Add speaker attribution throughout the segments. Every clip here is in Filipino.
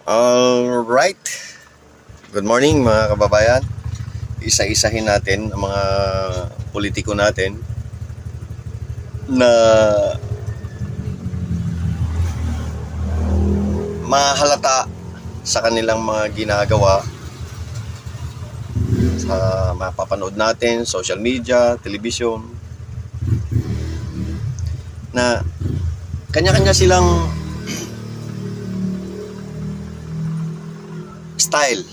Speaker 1: Alright, good morning mga kababayan. Isa-isahin natin ang mga politiko natin na mahalata sa kanilang mga ginagawa sa mapapanood natin, social media, television, na kanya-kanya silang style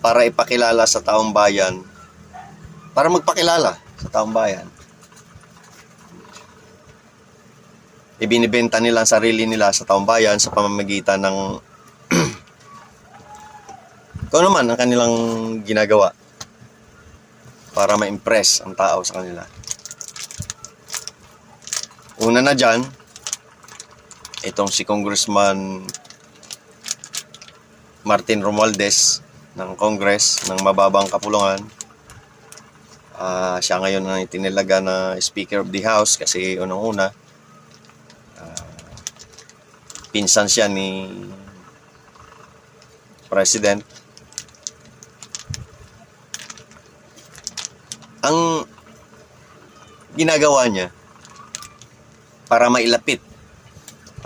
Speaker 1: para ipakilala sa taong bayan, para magpakilala sa taong bayan. Ibinibenta nila ang sarili nila sa taong bayan sa pamamagitan ng kung ano man ang kanilang ginagawa para ma-impress ang tao sa kanila. Una na dyan, itong si Congressman Martin Romualdez ng Congress ng mababang kapulungan. Siya ngayon ang itinilaga na Speaker of the House kasi unang-una pinsan siya ni President. Ang ginagawa niya para mailapit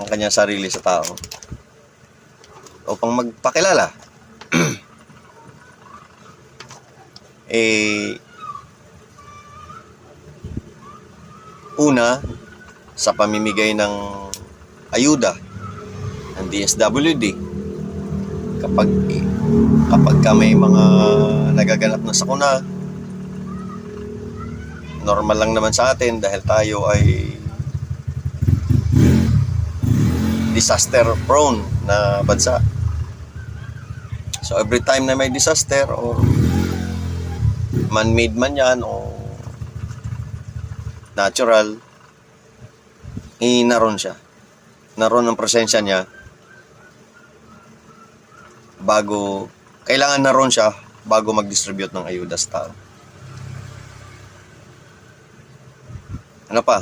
Speaker 1: ang kanyang sarili sa tao upang magpakilala una sa pamimigay ng ayuda ng DSWD kapag may mga nagaganap na sakuna. Normal lang naman sa atin dahil tayo ay disaster prone na bansa. So every time na may disaster or man-made man yan o natural, naroon siya. Naroon ang presensya niya kailangan naroon siya bago mag-distribute ng ayuda sa tao. Ano pa?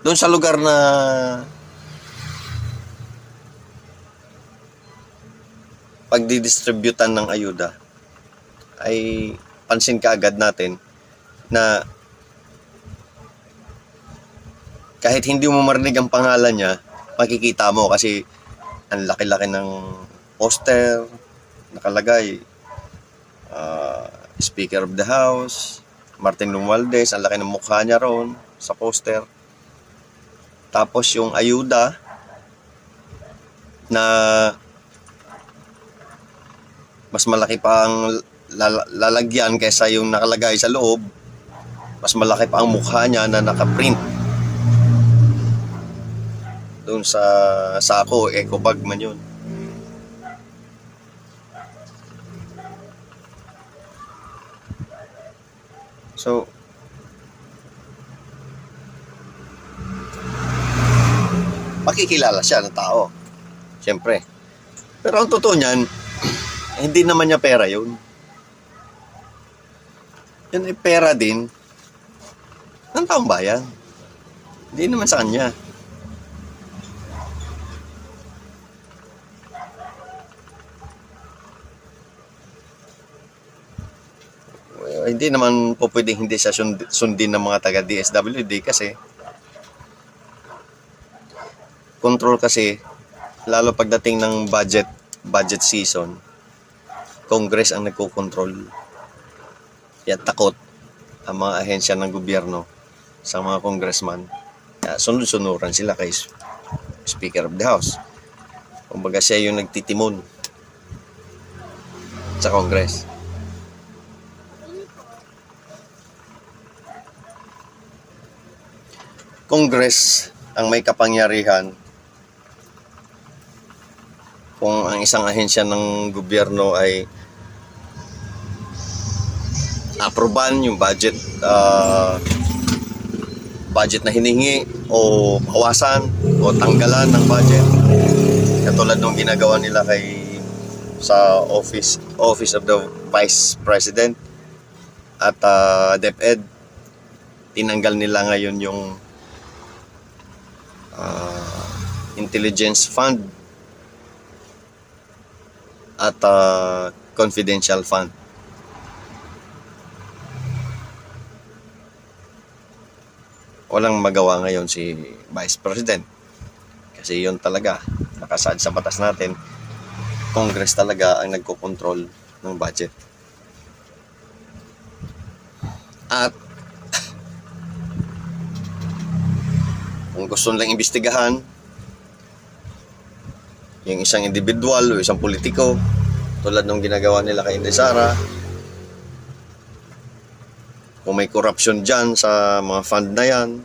Speaker 1: Doon sa lugar na pagdidistributan ng ayuda ay pansin kaagad natin na kahit hindi mo marinig ang pangalan niya, makikita mo kasi ang laki-laki ng poster nakalagay Speaker of the House Martin Romualdez, ang laki ng mukha niya roon sa poster. Tapos yung ayuda na mas malaki pa ang lalagyan kaysa yung nakalagay sa loob, mas malaki pa ang mukha niya na nakaprint doon sa sako, eco bag man yun. So, makikilala siya ng tao, siyempre. Pero ang totoo niyan, hindi naman niya pera yun. Yan ay pera din ng taong bayan. Hindi naman sa kanya. Hindi naman po pwedeng hindi siya sundin ng mga taga DSWD kasi control kasi, lalo pagdating ng budget season, Congress ang nagko-control. Kaya takot ang mga ahensya ng gobyerno sa mga congressman. Kaya sunod-sunuran sila kay Speaker of the House. Kumbaga siya yung nagtitimon sa Congress. Congress ang may kapangyarihan kung ang isang ahensya ng gobyerno ay aproban yung budget na hiningi o bawasan o tanggalan ng budget, katulad ng ginagawa nila sa office of the Vice President at DepEd. Tinanggal nila ngayon yung intelligence fund, at confidential fund. Walang magawa ngayon si Vice President kasi yun talaga nakasaad sa batas natin. Congress talaga ang nagkokontrol ng budget. At kung gusto nilang imbestigahan yung isang individual o isang politiko tulad ng ginagawa nila kay Inday Sara, kung may corruption dyan sa mga fund na yan,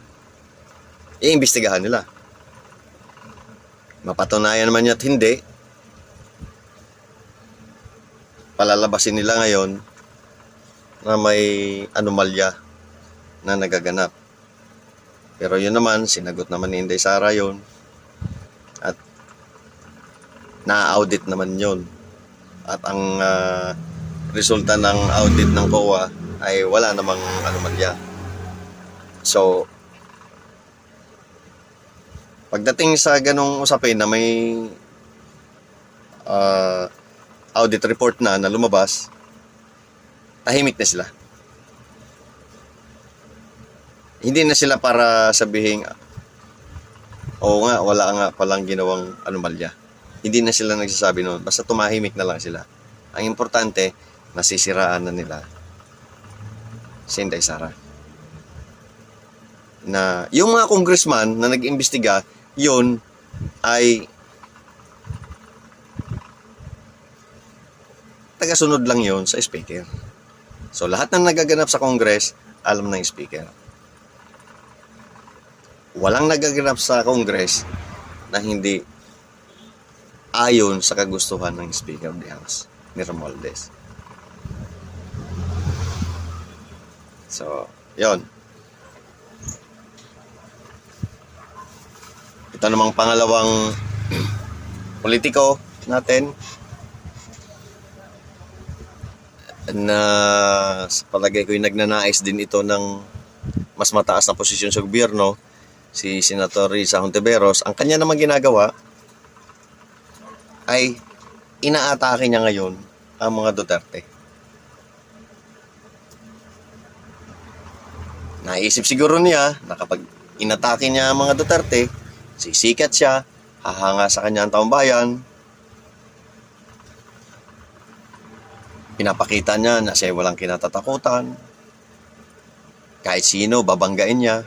Speaker 1: iimbestigahan nila. Mapatunayan naman niya at hindi, palalabasin nila ngayon na may anomalya na nagaganap. Pero yun naman, sinagot naman ni Inday Sara yun. At na-audit naman yun. At ang resulta ng audit ng COA ay wala namang anomalya. So, pagdating sa ganong usapin na may audit report na lumabas, tahimik na sila. Hindi na sila para sabihin, oo nga, wala nga palang ginawang anomalya. Hindi na sila nagsasabi noon. Basta tumahimik na lang sila. Ang importante, nasisiraan na nila si Inday Sara. Na yung mga congressman na nag-imbestiga, yun ay tagasunod lang yun sa speaker. So lahat ng nagaganap sa Congress, alam ng speaker. Walang nagaganap sa Congress na hindi ayon sa kagustuhan ng Speaker of the House, ni Romualdez. So, yon. Ito namang pangalawang politiko natin na sa palagay ko yung nagnanais din ito ng mas mataas na posisyon sa gobyerno, si Senator Risa Hontiveros. Ang kanya naman ginagawa ay inaatake niya ngayon ang mga Duterte. Naisip siguro niya na kapag inatake niya ang mga Duterte, sisikat siya, hahanga sa kanya ang taong bayan. Pinapakita niya na siya walang kinatatakutan. Kahit sino, babanggain niya.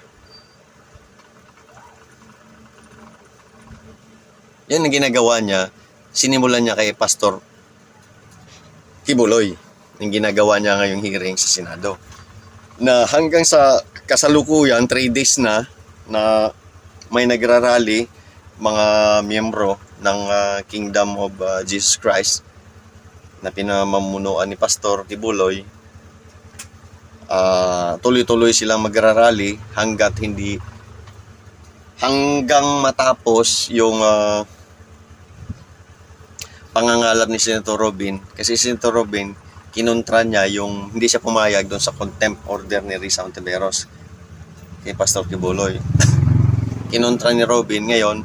Speaker 1: Yan ang ginagawa niya. Sinimulan niya kay Pastor Kibuloy. Yung ginagawa niya ngayong hearing sa Senado. Na hanggang sa kasalukuyan, 3 days na may nagrarally mga miyembro ng Kingdom of Jesus Christ na pinamamunuan ni Pastor Kibuloy. Tuloy-tuloy silang magrarally hanggang matapos yung pangangalap ni Senator Robin. Kasi Senator Robin, kinontra niya yung hindi siya pumayag doon sa contempt order ni Risa Hontiveros kay Pastor Kibuloy. Kinontra ni Robin. Ngayon,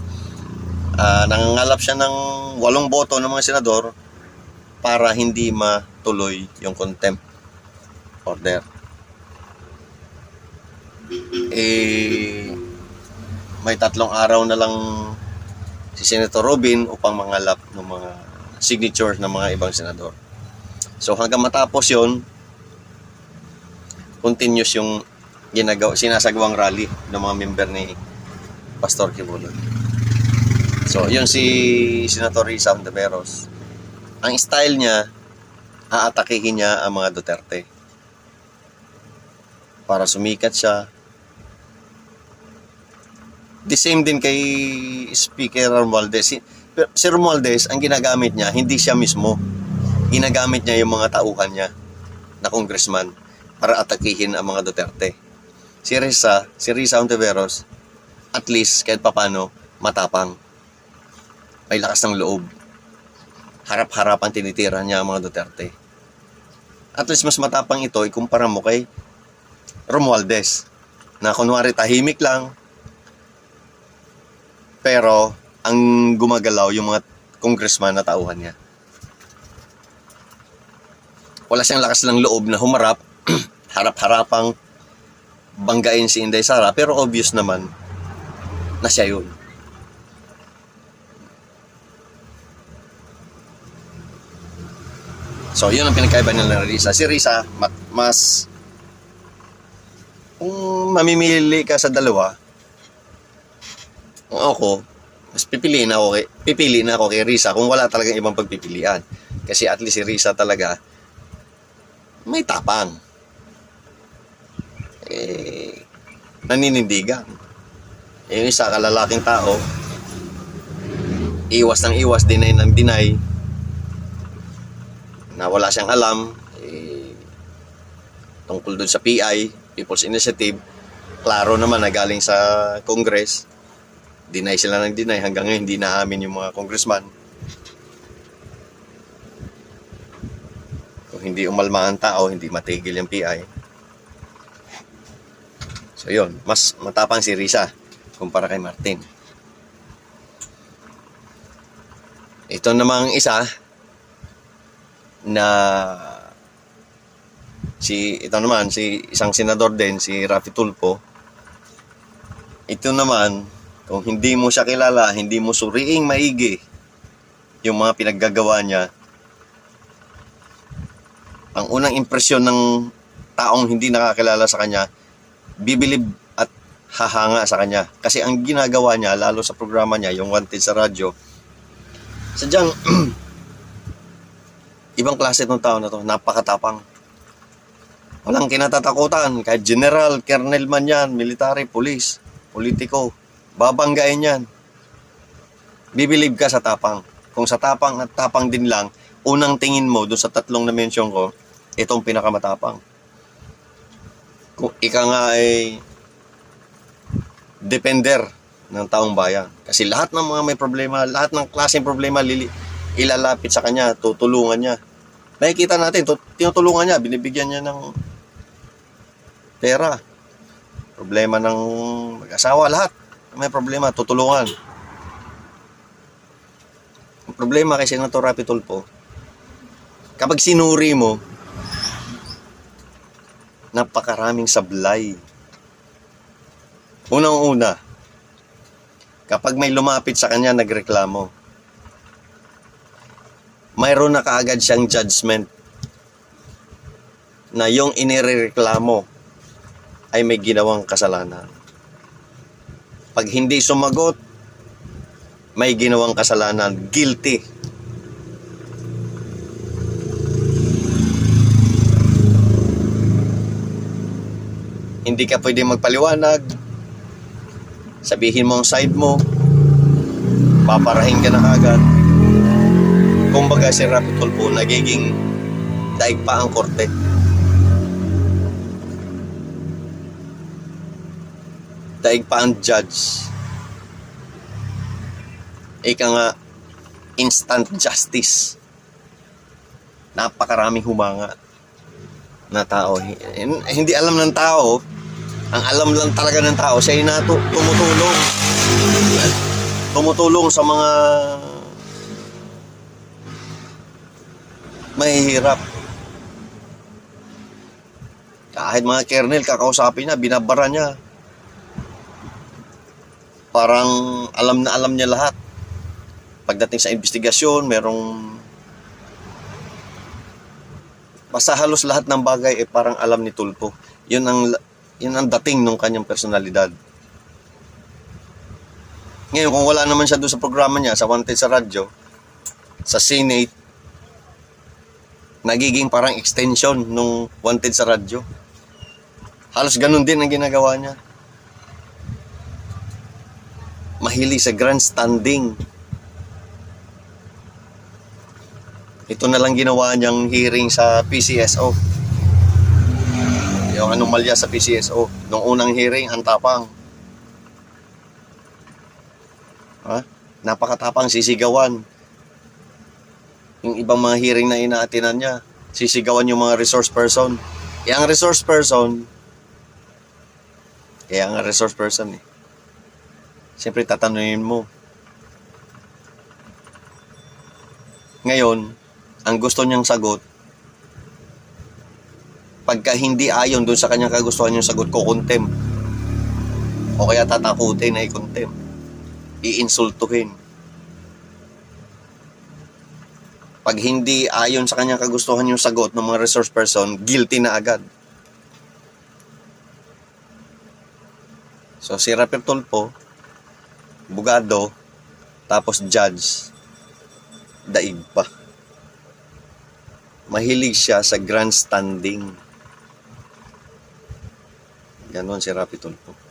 Speaker 1: nangangalap siya ng 8 boto ng mga senador para hindi matuloy yung contempt order. May 3 araw na lang si Senator Robin upang mangalap ng mga signatures ng mga ibang senador. So hanggang matapos yon, continuous yung sinasagawang rally ng mga member ni Pastor Kibuloy. So yun si Senator Risa Hontiveros. Ang style niya, aatakihin niya ang mga Duterte para sumikat siya. The same din kay Speaker Romualdez. Si Romualdez, ang ginagamit niya, hindi siya mismo. Ginagamit niya yung mga tauhan niya na congressman para atakihin ang mga Duterte. Si Risa Hontiveros, at least kahit papano, matapang. May lakas ng loob. Harap-harapan tinitira niya ang mga Duterte. At least mas matapang ito, ikumpara mo kay Romualdez, na kunwari tahimik lang, pero ang gumagalaw yung mga congressman na tauhan niya. Wala siyang lakas ng loob na humarap, harap-harapang banggain si Inday Sara, pero obvious naman na siya yun. So, yun ang pinagkaiba nila ng Risa. Si Risa, mas kung mamimili ka sa dalawa, ako, mas pipili na ako kay Risa kung wala talagang ibang pagpipilian. Kasi at least si Risa talaga may tapang. Naninindigan. Yung isa, kalalaking tao, iwas ng iwas, deny ng deny, na wala siyang alam, tungkol dun sa PI, People's Initiative, klaro naman na galing sa Congress, deny sila ng deny, hanggang ngayon hindi naamin yung mga congressman. Kung hindi umalma ang tao, hindi matigil yung PI. So yun, mas matapang si Risa kumpara kay Martin. Ito namang isa na si isang senador din, si Raffy Tulfo. Ito naman, kung hindi mo siya kilala, hindi mo suriing maigi yung mga pinaggagawa niya, ang unang impresyon ng taong hindi nakakilala sa kanya, bibilib at hahanga sa kanya. Kasi ang ginagawa niya, lalo sa programa niya, yung Wanted sa radyo, sadyang ibang klase ng tao na to, napakatapang. Walang kinatatakutan, kahit general, colonel man yan, military, police, politiko, babanggain yan. Bibilib ka sa tapang. Kung sa tapang at tapang din lang, unang tingin mo doon sa tatlong na mention ko, itong pinakamatapang. Kung ika nga ay defender ng taong bayan. Kasi lahat ng mga may problema, lahat ng klaseng problema, ilalapit sa kanya, tutulungan niya. Nakikita natin, tinutulungan niya, binibigyan niya ng pera. Problema ng mag-asawa, lahat. May problema, tutulungan. Ang problema kay Senator Raffy Tulfo, kapag sinuri mo, napakaraming sablay. Unang-una, kapag may lumapit sa kanya, nagreklamo, mayroon na kaagad siyang judgment na yung inireklamo ay may ginawang kasalanan. Pag hindi sumagot, may ginawang kasalanan, guilty. Hindi ka pwede magpaliwanag, sabihin mo ang side mo, paparahin ka na agad. Kumbaga si Raffy Tulfo nagiging daig pa ang korte. Daig pa ang judge. Ika nga, instant justice. Napakaraming humanga na tao. Hindi alam ng tao, ang alam lang talaga ng tao, siya ay tumutulong sa mga mahihirap. Kahit mga kernel, kakausapin niya, binabara niya. Parang alam na alam niya lahat. Pagdating sa investigasyon, basta halos lahat ng bagay parang alam ni Tulfo. Yun ang dating ng kanyang personalidad. Ngayon, kung wala naman siya doon sa programa niya, sa Wanted sa radyo, sa Senate, nagiging parang extension nung Wanted sa radyo. Halos ganun din ang ginagawa niya. Mahilig sa grandstanding. Ito na lang ginawa niyang hearing sa PCSO. Yung anomalya sa PCSO. Nung unang hearing, ang tapang. Napakatapang, sisigawan. Yung ibang mga hearing na inaatinan niya, sisigawan yung mga resource person. Kaya ang resource person, siyempre tatanungin mo, Ngayon, ang gusto niyang sagot, pagka hindi ayon dun sa kanyang kagustuhan yung sagot, kukontem. O kaya tatakutin na i-contem. Iinsultuhin. Pag hindi ayon sa kanyang kagustuhan yung sagot ng mga resource person, guilty na agad. So, si Rapi Tulfo, bugado, tapos judge, daig pa. Mahilig siya sa grandstanding. Ganon si Rapi Tulfo.